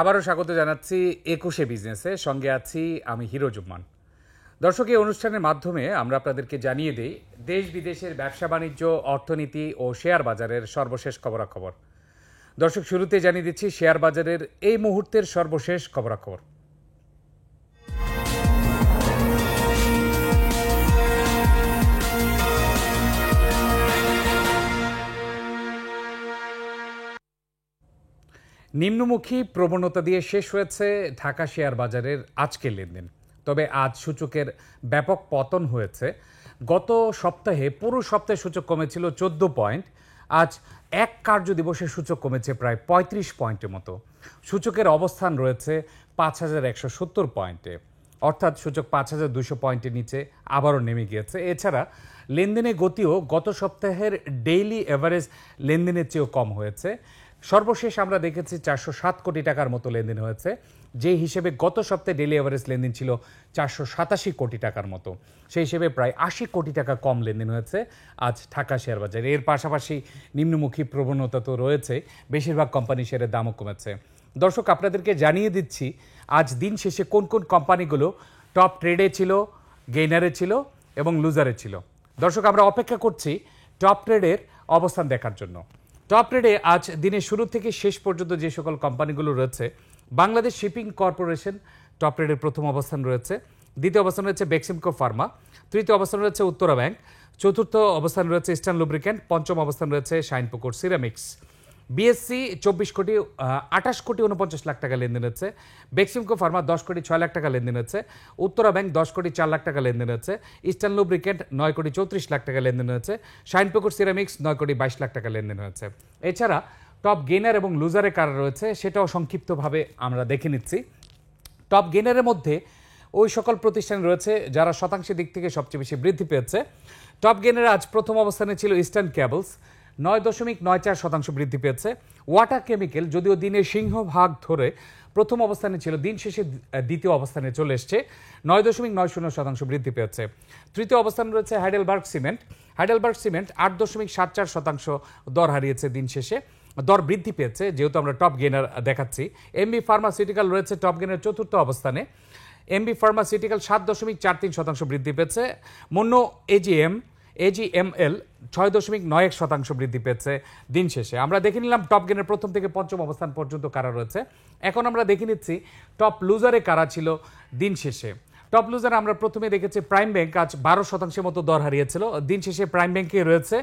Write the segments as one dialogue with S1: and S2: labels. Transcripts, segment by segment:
S1: আবারও স্বাগত জানাচ্ছি ২১শে বিজনেসে, সঙ্গে আছি আমি হিরোজুম্মান। দর্শক, এই অনুষ্ঠানের মাধ্যমে আমরা আপনাদেরকে জানিয়ে দিই দেশ বিদেশের ব্যবসা বাণিজ্য, অর্থনীতি ও শেয়ার বাজারের সর্বশেষ খবরাখবর। দর্শক, শুরুতে জানিয়ে দিচ্ছি শেয়ার বাজারের এই মুহূর্তের সর্বশেষ খবরাখবর। নিম্নমুখী প্রবণতা দিয়ে শেষ হয়েছে ঢাকা শেয়ার বাজারের আজকের লেনদেন। তবে আজ সূচকের ব্যাপক পতন হয়েছে। গত সপ্তাহে পুরো সপ্তাহে সূচক কমেছিল ১৪ পয়েন্ট। আজ এক কার্য দিবসে সূচক কমেছে প্রায় ৩৫ পয়েন্টের মতো। সূচকের অবস্থান রয়েছে ৫,১৭০ পয়েন্টে, অর্থাৎ সূচক ৫,২০০ পয়েন্টের নিচে আবারও নেমে গিয়েছে। এছাড়া লেনদেনের গতিও গত সপ্তাহের ডেইলি এভারেজ লেনদেনের চেয়েও কম হয়েছে। সর্বশেষ আমরা দেখেছি ৪০৭ কোটি টাকার মতো লেনদেন হয়েছে, যে হিসেবে গত সপ্তাহে ডেইলি এভারেজ লেনদেন ছিল ৪৮৭ কোটি টাকার মতো। সেই হিসেবে প্রায় ৮০ কোটি টাকা কম লেনদেন হয়েছে আজ ঢাকা শেয়ার বাজারে। এর পাশাপাশি নিম্নমুখী প্রবণতা তো রয়েছে, বেশিরভাগ কোম্পানি শেয়ারের দামও কমেছে। দর্শক, আপনাদেরকে জানিয়ে দিচ্ছি আজ দিন শেষে কোন কোন কোম্পানিগুলো টপ ট্রেডে ছিল, গেইনারে ছিল এবং লুজারে ছিল। দর্শক, আমরা অপেক্ষা করছি টপ ট্রেডের অবস্থান দেখার জন্য। টপ ট্রেডে আজ দিনের শুরু থেকে শেষ পর্যন্ত যে সকল কোম্পানিগুলো রয়েছে, বাংলাদেশ শিপিং কর্পোরেশন টপ ট্রেডের প্রথম অবস্থান রয়েছে, দ্বিতীয় অবস্থান রয়েছে বেক্সিমকো ফার্মা, তৃতীয় অবস্থান রয়েছে উত্তরা ব্যাংক, চতুর্থ অবস্থান রয়েছে ইস্টার্ন লুব্রিক্যান্ট, পঞ্চম অবস্থান রয়েছে শাইনপুকুর সিরামিক্স। বিএসসি ২৪ কোটি ২৮ কোটি ৪৯ লাখ টাকা লেনদেন হচ্ছে, বেক্সিমকো ফার্মা ১০ কোটি ৬ লাখ টাকা লেনদেন হচ্ছে, উত্তরা ব্যাংক ১০ কোটি ৪ লাখ টাকা লেনদেন হচ্ছে, ইস্টার্ন লুব্রিক্যান্ট ৯ কোটি ৩৪ লাখ টাকা লেনদেন হচ্ছে, শাইনপুকুর সিরামিক্স ৯ কোটি ২২ লাখ টাকা লেনদেন হয়েছে। এছাড়া টপ গেইনার এবং লুজারে কারা রয়েছে সেটাও সংক্ষিপ্তভাবে আমরা দেখে নিচ্ছি। টপ গেইনারের মধ্যে ওই সকল প্রতিষ্ঠান রয়েছে যারা শতাংশের দিক থেকে সবচেয়ে বেশি বৃদ্ধি পেয়েছে। টপ গেইনারে আজ প্রথম অবস্থানে ছিল ইস্টার্ন কেবলস, ৯.৯৪% বৃদ্ধি পেয়েছে। ওয়াটার কেমিক্যাল যদিও দিনের সিংহভাগ ধরে প্রথম অবস্থানে ছিল, দিন শেষে দ্বিতীয় অবস্থানে চলে এসছে, ৯.৯০% বৃদ্ধি পেয়েছে। তৃতীয় অবস্থান রয়েছে হাইডেলবার্গ সিমেন্ট। হাইডেলবার্গ সিমেন্ট ৮.৭৪% দর হারিয়েছে, দিন শেষে দর বৃদ্ধি পেয়েছে, যেহেতু আমরা টপ গেইনার দেখাচ্ছি। এমবি ফার্মাসিউটিক্যাল রয়েছে টপ গেইনার চতুর্থ অবস্থানে। এমবি ফার্মাসিউটিক্যাল ৭.৪৩% বৃদ্ধি পেয়েছে। মনো এজিএমএল ৬.৯১% বৃদ্ধি পেয়েছে দিন শেষে। আমরা দেখে নিলাম টপ গেইনার প্রথম থেকে পঞ্চম অবস্থান পর্যন্ত কারা রয়েছে। এখন আমরা দেখে নিচ্ছি টপ লুজারে কারা ছিল দিন শেষে। টপ লুজারে আমরা প্রথমে দেখেছি প্রাইম ব্যাংক আজ ১২% মতো দর হারিয়েছিল, দিন শেষে প্রাইম ব্যাংকে রয়েছে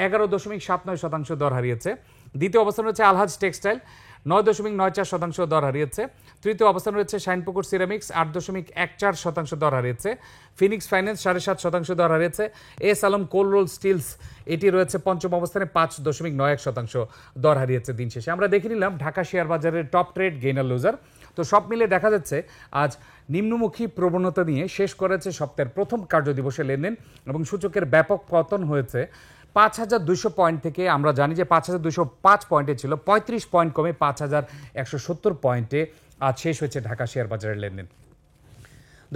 S1: ১১.৭৯% দর হারিয়েছে। দ্বিতীয় অবস্থান রয়েছে আলহাজ টেক্সটাইল, ৯.৯৪% দর হারিয়েছে। তৃতীয় অবস্থান রয়েছে শাইনপুকুর সিরামিক্স, ৮.১৪% দর হারিয়েছে। ফিনিক্স ফাইন্যান্স ৭.৫% দর হারিয়েছে। এস আলম কোল রোল স্টিলস এটি রয়েছে পঞ্চম অবস্থানে, ৫.৯১% দর হারিয়েছে দিন শেষে। আমরা দেখে নিলাম ঢাকা শেয়ার বাজারের টপ ট্রেড, গেইনার, লুজার। তো সব মিলে দেখা যাচ্ছে আজ নিম্নমুখী প্রবণতা নিয়ে শেষ করেছে সপ্তাহের প্রথম কার্যদিবসের লেনদেন এবং সূচকের ব্যাপক পতন হয়েছে ৫,২০০ পয়েন্ট থেকে। আমরা জানি যে ৫,২০৫ পয়েন্টে ছিল, ৩৫ পয়েন্ট কমে ৫,১৭০ পয়েন্টে আজ শেষ হয়েছে ঢাকা শেয়ার বাজারের লেনদেন।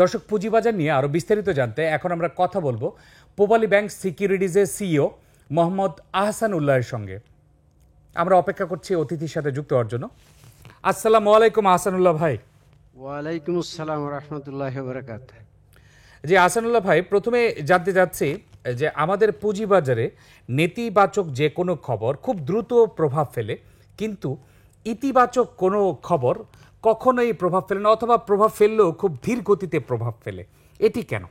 S1: দর্শক, পুঁজিবাজার নিয়ে আরও বিস্তারিত জানতে এখন আমরা কথা বলবো পূবালী ব্যাংক সিকিউরিটিজের সিইও মোহাম্মদ আহসান উল্লাহের সঙ্গে। আমরা অপেক্ষা করছি অতিথির সাথে যুক্ত হওয়ার জন্য। আসসালামু আলাইকুম আহসানুল্লাহ ভাই।
S2: ওয়ালাইকুম আসসালাম রহমতুল্লাহ বরকাত।
S1: জি আহসানুল্লাহ ভাই, প্রথমে জানতে চাচ্ছি যে আমাদের পুঁজিবাজারে নেতিবাচক যে কোনো খবর খুব দ্রুত প্রভাব ফেলে, কিন্তু ইতিবাচক কোনো খবর কখনোই প্রভাব ফেলে না, অথবা প্রভাব ফেললেও খুব ধীর গতিতে প্রভাব ফেলে। এটি কেন?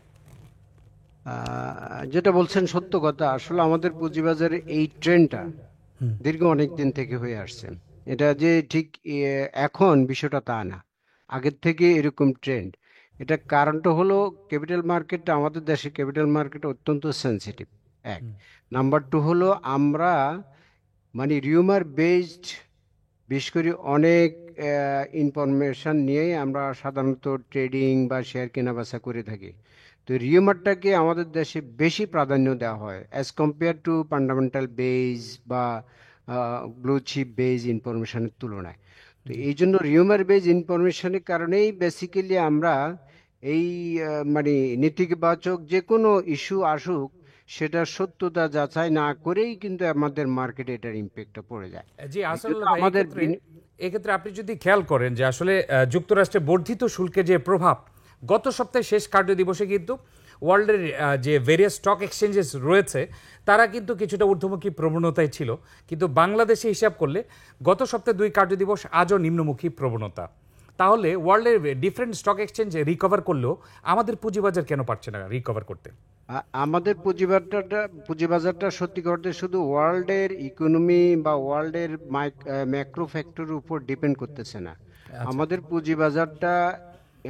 S2: যেটা বলছেন সত্য কথা। আসলে আমাদের পুঁজিবাজারে এই ট্রেন্ডটা দীর্ঘ অনেক দিন থেকে হয়ে আসছে। এটা যে ঠিক এখন বিষয়টা তা না, আগের থেকে এরকম ট্রেন্ড। এটা কারণটা হলো ক্যাপিটাল মার্কেটটা, আমাদের দেশে ক্যাপিটাল মার্কেট অত্যন্ত সেন্সিটিভ, এক। নাম্বার টু হলো আমরা মানে রিউমার বেসড, বিশেষ করে অনেক ইনফরমেশন নিয়েই আমরা সাধারণত ট্রেডিং বা শেয়ার কেনাবেচা করে থাকি। তো রিউমারটাকে আমাদের দেশে বেশি প্রাধান্য দেওয়া হয় as compared to fundamental base বা ব্লু চিপ বেজ ইনফরমেশনের তুলনায়। তো এই জন্য রিউমার বেজ ইনফরমেশনের কারণেই বেসিক্যালি আমরা এই মানে নেতিবাচক যে কোনো ইস্যু আসুক সেটার সত্যতা যাচাই না করেই কিন্তু আমাদের মার্কেটে এটার ইম্প্যাক্টটা পড়ে যায়।
S1: জি আসলে
S2: আমাদের
S1: এক্ষেত্রে আপনি যদি খেয়াল করেন যে আসলে যুক্তরাষ্ট্রে বর্ধিত শুল্কের যে প্রভাব, গত সপ্তাহে শেষ কার্য দিবসে কিন্তু ওয়ার্ল্ডের যে ভেরিয়াস স্টক এক্সচেঞ্জেস রয়েছে তারা কিন্তু কিছুটা ঊর্ধ্বমুখী প্রবণতায় ছিল, কিন্তু বাংলাদেশে হিসাব করলে গত সপ্তাহে 2 কার্য দিবস আজও নিম্নমুখী প্রবণতা। তাহলে ওয়ার্ল্ডের ডিফারেন্ট স্টক এক্সচেঞ্জ রিকভার করলেও আমাদের পুঁজিবাজার কেন পারছে না রিকভার করতে?
S2: আমাদের পুঁজিবাজারটা সত্যি করতে শুধু ওয়ার্ল্ডের ইকোনমি বা ওয়ার্ল্ডের ম্যাক্রো ফ্যাক্টরের উপর ডিপেন্ড করতেছে না।
S1: আচ্ছা।
S2: আমাদের পুঁজিবাজারটা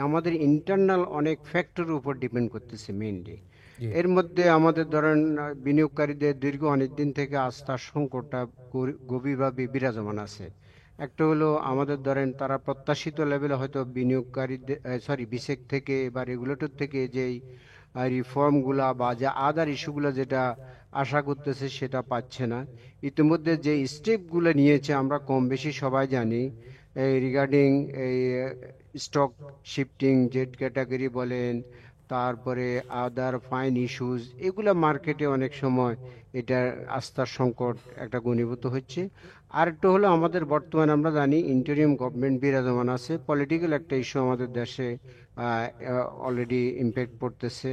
S2: আমাদের ইন্টারনাল অনেক ফ্যাক্টরের উপর ডিপেন্ড করতেছে মেইনলি।
S1: জি।
S2: এর মধ্যে আমাদের ধরেন বিনিয়োগকারীদের দীর্ঘ অনেক দিন থেকে আস্থার সংকটটা গভীরভাবে বিরাজমান আছে। একটা হলো আমাদের ধরেন তারা প্রত্যাশিত লেভেলে হয়তো বিনিয়োগকারীদের বিসেক থেকে বা রেগুলেটর থেকে যেই রিফর্মগুলা বা যে আদার ইস্যুগুলো যেটা আশা করতেছে সেটা পাচ্ছে না। ইতিমধ্যে যে স্টেপগুলো নিয়েছে আমরা কম বেশি সবাই জানি, এই রিগার্ডিং এই স্টক শিফটিং জেড ক্যাটাগরি বলেন, তারপরে আদার ফাইন ইস্যুস, এগুলা মার্কেটে অনেক সময় এটা আস্থার সংকট একটা ঘনীভূত হচ্ছে। আর একটা হলো আমাদের বর্তমানে আমরা জানি ইন্টারিম গভর্নমেন্ট বিরাজমান আছে, পলিটিক্যাল একটা ইস্যু আমাদের দেশে অলরেডি ইম্প্যাক্ট পড়তেছে।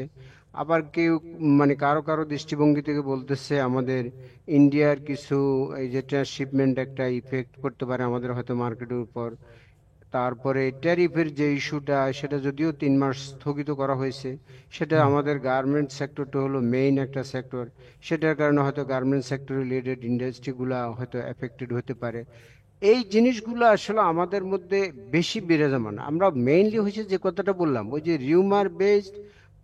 S2: আবার কেউ মানে কারো কারো দৃষ্টিভঙ্গি থেকে বলতেছে আমাদের ইন্ডিয়ার কিছু এই যে ট্রান্সশিপমেন্ট একটা ইফেক্ট করতে পারে আমাদের হয়তো মার্কেটের উপর। তারপরে ট্যারিফের যে ইস্যুটা সেটা যদিও 3 মাস স্থগিত করা হয়েছে, সেটা আমাদের গার্মেন্ট সেক্টরটা হলো মেইন একটা সেক্টর, সেটার কারণে হয়তো গার্মেন্ট সেক্টর রিলেটেড ইন্ডাস্ট্রিগুলা হয়তো এফেক্টেড হতে পারে। এই জিনিসগুলো আসলে আমাদের মধ্যে বেশি বিরাজমান। আমরা মেইনলি হয়েছে যে কথাটা বললাম, ওই যে rumour based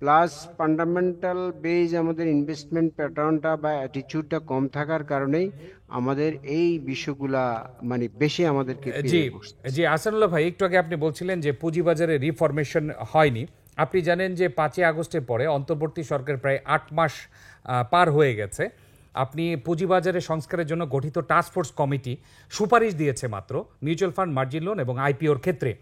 S2: plus fundamental base আমাদের ইনভেস্টমেন্ট প্যাটার্নটা বা অ্যাটিটিউডটা কম থাকার কারণেই আমাদের এই বিষয়গুলা মানে বেশি আমাদেরকে
S1: জি,
S2: পেয়ে বসতেছে।
S1: জি, আহসানুল্লাহ ভাই, একটু আগে আপনি বলছিলেন যে পুঁজিবাজারে রিফরমেশন হয়নি। আপনি জানেন যে 5ই আগস্টের পরে অন্তর্বর্তী সরকার প্রায় 8 মাস পার হয়ে গেছে। আপনি পুঁজিবাজারে সংস্কারের জন্য গঠিত টাস্কফোর্স কমিটি সুপারিশ দিয়েছে মাত্র মিউচুয়াল ফান্ড, মার্জিন লোন এবং আইপিওর ক্ষেত্রে।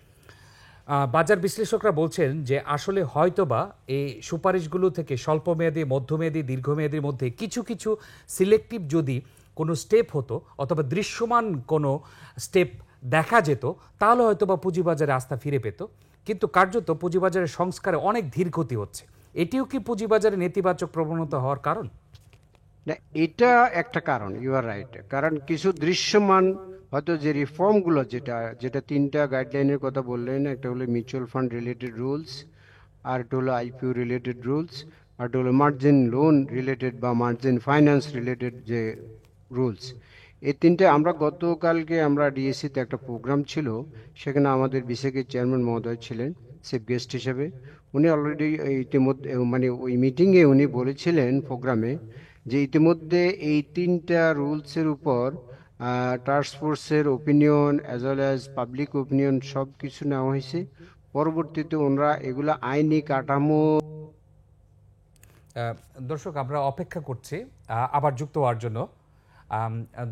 S1: বাজার বিশ্লেষকরা বলছেন যে আসলে হয়তোবা এই সুপারিশগুলো থেকে স্বল্পমেয়াদী, মধ্যমেয়াদী, দীর্ঘমেয়াদীর মধ্যে কিছু কিছু সিলেক্টিভ যদি কোনো স্টেপ হতো অথবা দৃশ্যমান কোনো স্টেপ দেখা যেত, তাহলে হয়তোবা পুঁজিবাজারে আস্থা ফিরে পেত। কিন্তু কার্যত পুঁজিবাজারের সংস্কারে অনেক ধীর গতি হচ্ছে। এটিও কি পুঁজিবাজারে নেতিবাচক প্রবণতা হওয়ার কারণ?
S2: না, এটা একটা কারণ, ইউ আর রাইট। কারণ কিছু দৃশ্যমান হয়তো যে রিফর্মগুলো যেটা যেটা 3টা গাইডলাইনের কথা বললেন, একটা হলো মিউচুয়াল ফান্ড রিলেটেড রুলস, আর একটা হলো আইপিও রিলেটেড রুলস, আর একটা হলো মার্জিন লোন রিলেটেড বা মার্জিন ফাইন্যান্স রিলেটেড যে রুলস। এই 3টে আমরা গতকালকে আমরা ডিএসসিতে একটা প্রোগ্রাম ছিল, সেখানে আমাদের বিসিকের চেয়ারম্যান মহোদয় ছিলেন চিফ গেস্ট হিসেবে। উনি অলরেডি ইতিমধ্যে মানে ওই মিটিংয়ে উনি বলেছিলেন প্রোগ্রামে যে ইতিমধ্যে এই 3টা রুলসের উপর টাস্ক ফোর্সের opinion as well as public opinion সব কিছু নেওয়া হয়েছে। পরবর্তীতে ওনারা এগুলা আইনি কাঠামো।
S1: দর্শক, আমরা অপেক্ষা করছি আবার যুক্ত হওয়ার জন্য।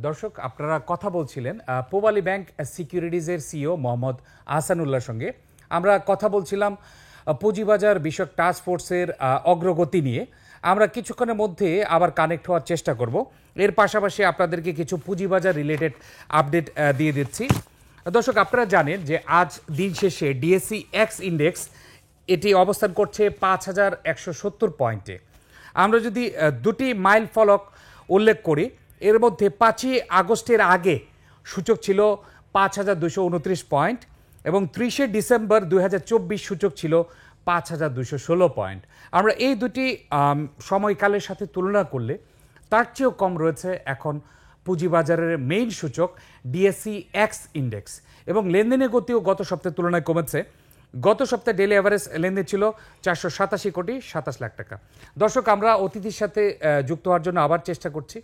S1: দর্শক, আপনারা কথা বলছিলেন পূবালী ব্যাংক সিকিউরিটিজের সিইও মোহাম্মদ আহসানুল্লাহর সঙ্গে। আমরা কথা বলছিলাম পুঁজিবাজার বিষয়ক টাস্ক ফোর্সের অগ্রগতি নিয়ে। আমরা কিছুক্ষণের মধ্যে আবার কানেক্ট হওয়ার চেষ্টা করব। এর পাশাপাশি আপনাদেরকে কিছু পুঁজিবাজার রিলেটেড আপডেট দিয়ে দিচ্ছি। দর্শক, আপনারা জানেন যে আজ দিন শেষে ডিএসসি এক্স ইন্ডেক্স এটি অবস্থান করছে 5170 পয়েন্টে। আমরা যদি দুটি মাইল ফলক উল্লেখ করি, এর মধ্যে 5ই আগস্টের আগে সূচক ছিল 5229 পয়েন্ট এবং 30শে ডিসেম্বর 2024 সূচক ছিল 5216 পয়েন্ট। আমরা এই দুটি সময়কালের সাথে তুলনা করলে তার চেয়েও কম রয়েছে এখন পুঁজিবাজারের মেইন সূচক ডিএসসি এক্স ইন্ডেক্স, এবং লেনদেনের গতিও গত সপ্তাহের তুলনায় কমেছে। গত সপ্তাহে ডেলি অ্যাভারেজ লেনদেন ছিল 487 কোটি 27 লাখ টাকা। দর্শক, আমরা অতিথির সাথে যুক্ত হওয়ার জন্য আবার চেষ্টা করছি।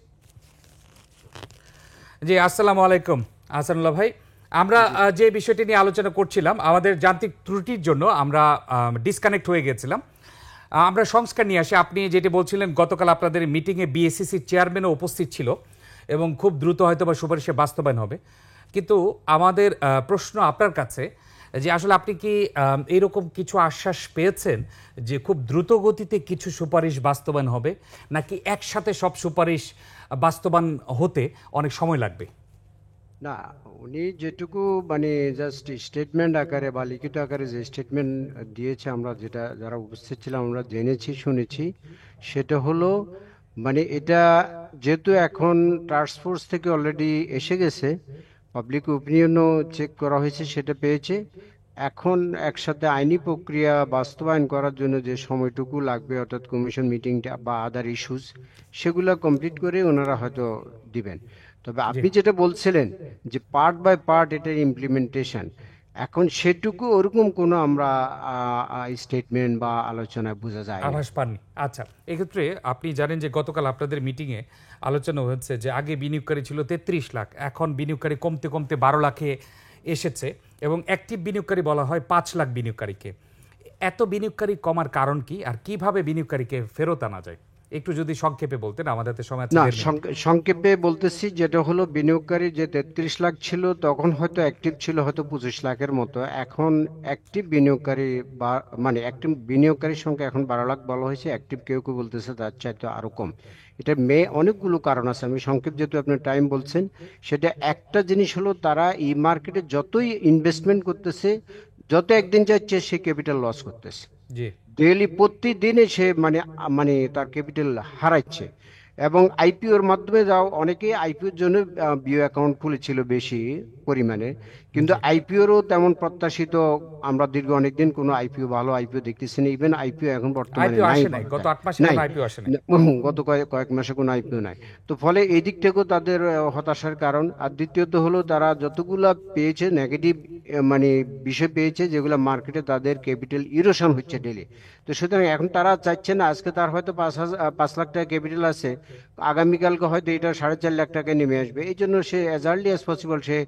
S1: জি, আসসালামু আলাইকুম আহসানুল্লাহ ভাই। আমরা যে বিষয়টি নিয়ে আলোচনা করছিলাম, আমাদের যান্ত্রিক ত্রুটির জন্য আমরা ডিসকানেক্ট হয়ে গেছিলাম। আমরা সংস্কার নিয়ে আসি। আপনি যেটি বলছিলেন, গতকাল আপনাদের মিটিংয়ে বিএসসিসির চেয়ারম্যানও উপস্থিত ছিল এবং খুব দ্রুত হয়তো বা সুপারিশে বাস্তবায়ন হবে। কিন্তু আমাদের প্রশ্ন আপনার কাছে যে আসলে আপনি কি এরকম কিছু আশ্বাস পেয়েছেন যে খুব দ্রুত গতিতে কিছু সুপারিশ বাস্তবায়ন হবে, নাকি একসাথে সব সুপারিশ বাস্তবায়ন হতে অনেক সময় লাগবে?
S2: না, উনি যেটুকু মানে জাস্ট স্টেটমেন্ট আকারে বা লিখিত আকারে যে স্টেটমেন্ট দিয়েছে, আমরা যেটা যারা উপস্থিত ছিলাম আমরা জেনেছি শুনেছি, সেটা হলো মানে এটা যেহেতু এখন টাস্ক ফোর্স থেকে অলরেডি এসে গেছে, পাবলিক ওপিনিয়নও চেক করা হয়েছে, সেটা পেয়েছে। এখন একসাথে আইনি প্রক্রিয়া বাস্তবায়ন করার জন্য যে সময়টুকু লাগবে, অর্থাৎ কমিশন মিটিংটা বা আদার ইস্যুস, সেগুলো কমপ্লিট করে ওনারা হয়তো দিবেন। তবে
S1: জি,
S2: আপনি যেটা বলছিলেন যে পার্ট বাই পার্ট এটার ইমপ্লিমেন্টেশন, এখন সেটুকু ওরকম কোনো আমরা স্টেটমেন্ট বা আলোচনায় বোঝা যায় না।
S1: আভাস পাননি। আচ্ছা, এক্ষেত্রে আপনি জানেন যে গতকাল আপনাদের মিটিংয়ে আলোচনা হয়েছে যে আগে বিনিয়োগকারী ছিল ৩৩ লাখ, এখন বিনিয়োগকারী কমতে কমতে ১২ লাখে এসেছে এবং অ্যাক্টিভ বিনিয়োগকারী বলা হয় ৫ লাখ বিনিয়োগকারীকে। এত বিনিয়োগকারী কমার কারণ কি, আর কিভাবে বিনিয়োগকারীকে ফেরত আনা যায়? একটু যদি সংক্ষেপে বলতেন, আমাদের হাতে সময় আছে
S2: না,
S1: ১.৫ মিনিট।
S2: সংক্ষেপে বলতেছি, যেটা হলো বিনিয়োগকারী যে 33 লাখ ছিল তখন হয়তো অ্যাক্টিভ ছিল হয়তো 25 লাখের মতো। এখন অ্যাক্টিভ বিনিয়োগকারী বা মানে অ্যাক্টিভ বিনিয়োগকারীর সংখ্যা এখন 12 লাখ বলা হয়েছে, অ্যাক্টিভ কেউ কেউ বলতেছে তার চাইতে আরো কম। এটা অনেকগুলো কারণ আছে, আমি সংক্ষেপ যেহেতু আপনি টাইম বলছেন, সেটা একটা জিনিস হলো তারা এই মার্কেটে যতই ইনভেস্টমেন্ট করতেছে, যত একদিন যাচ্ছে সে ক্যাপিটাল লস করতেছে।
S1: জি,
S2: ডেইলি প্রতিদিনে সে মানে তার ক্যাপিটাল হারাচ্ছে। এবং আইপিওর মাধ্যমে যাও, অনেকেই আইপিওর জন্য বিও অ্যাকাউন্ট খুলেছিল বেশি পরিমাণে, কিন্তু
S1: জি।
S2: আইপিওরও তেমন প্রত্যাশিত আমরা দীর্ঘ অনেকদিন কোনো আইপিও, ভালো আইপিও দেখতেছি না। ইভেন আইপিও এখন বর্তমানে
S1: আইপিও
S2: নাই
S1: আসে নাই,
S2: বলা
S1: গত
S2: যায়।
S1: ৮ মাসে
S2: নাই,
S1: কোনো আইপিও আসে নাই।
S2: গত কয়েক মাসে কোনো আইপিও নাই। তো ফলে এই দিক থেকেও তাদের হতাশার কারণ। আর দ্বিতীয়ত হলো তারা যতগুলা পেয়েছে নেগেটিভ মানে বিষয় পেয়েছে, যেগুলো মার্কেটে তাদের ক্যাপিটাল ইরোশন হচ্ছে ডেলি। তো সুতরাং এখন তারা চাইছে না, আজকে তার হয়তো 5 লাখ টাকা ক্যাপিটাল আছে, আগামীকালকে হয়তো এটা 4.5 লাখ টাকায় নেমে আসবে। এই জন্য সে অ্যাজ আর্লি অ্যাজ পসিবল সে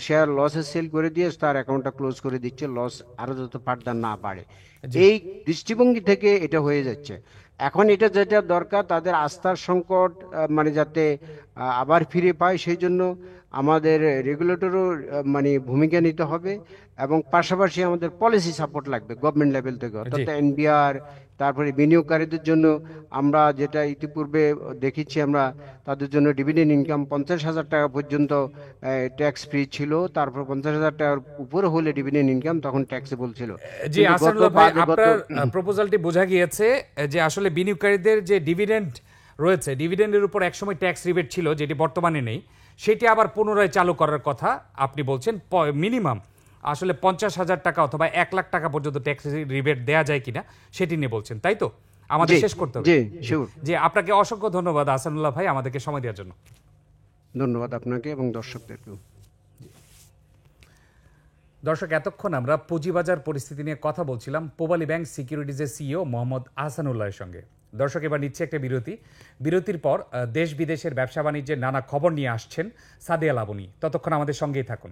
S2: শেয়ার লসে সেল করে দিয়ে তার অ্যাকাউন্টটা ক্লোজ করে দিচ্ছে, লস আরো যত ফার্দার না বাড়ে।
S1: জি,
S2: এই দৃষ্টিভঙ্গি থেকে এটা হয়ে যাচ্ছে। এখন এটা যেটা দরকার, তাদের আস্থার সংকট মানে যাতে আবার ফিরে পায়, সেই জন্য আমাদের রেগুলেটরও মানে ভূমিকা নিতে হবে। এবং পাশাপাশি আমাদের পলিসি সাপোর্ট লাগবে গভর্নমেন্ট লেভেল থেকে,
S1: জি।
S2: অর্থাৎ এনবিআর, তারপরে বিনিয়োগকারীদের জন্য আমরা যেটা ইতিপূর্বে দেখেছি, আমরা তাদের জন্য ডিভিডেন্ড ইনকাম 50,000 টাকা পর্যন্ত ট্যাক্স ফ্রি ছিল, তারপর 50,000 টাকার উপরে হলে ডিভিডেন্ড ইনকাম তখন ট্যাক্সেবল ছিল।
S1: জি,
S2: কিন্তু গত
S1: আহসানুল্লাহ ভাই,
S2: গত
S1: আপনার প্রপোজালটি বোঝা গিয়েছে যে আসলে বিনিয়োগকারীদের যে ডিভিডেন্ড রয়েছে, ডিভিডেন্ডের উপর একসময় ট্যাক্স রিবেট ছিল যেটি বর্তমানে নেই, সেটি আবার পুনরায় চালু করার কথা আপনি বলছেন। মিনিমাম আসলে ৫০,০০০ টাকা অথবা ১ লাখ টাকা পর্যন্ত ট্যাক্স রিবেট দেয়া যায় কিনা সেটি নিয়ে বলছেন, তাই তো? আমাদের
S2: জি,
S1: শেষ করতে হবে।
S2: জি,
S1: জি,
S2: শিওর।
S1: জি, আপনাকে অসংখ্য ধন্যবাদ আহসানুল্লাহ ভাই আমাদেরকে সময় দেওয়ার জন্য।
S2: ধন্যবাদ আপনাকে এবং দর্শকদেরকেও।
S1: দর্শক, এতক্ষণ আমরা পুঁজিবাজার পরিস্থিতি নিয়ে কথা বলছিলাম পূবালী ব্যাংক সিকিউরিটিজের সিইও মোহাম্মদ আহসানুল্লাহের সঙ্গে। দর্শক, এবার নিচ্ছে একটা বিরতি। বিরতির পর দেশ বিদেশের ব্যবসা বাণিজ্যের নানা খবর নিয়ে আসছেন সাদিয়া লাবনী। ততক্ষণ আমাদের সঙ্গেই থাকুন।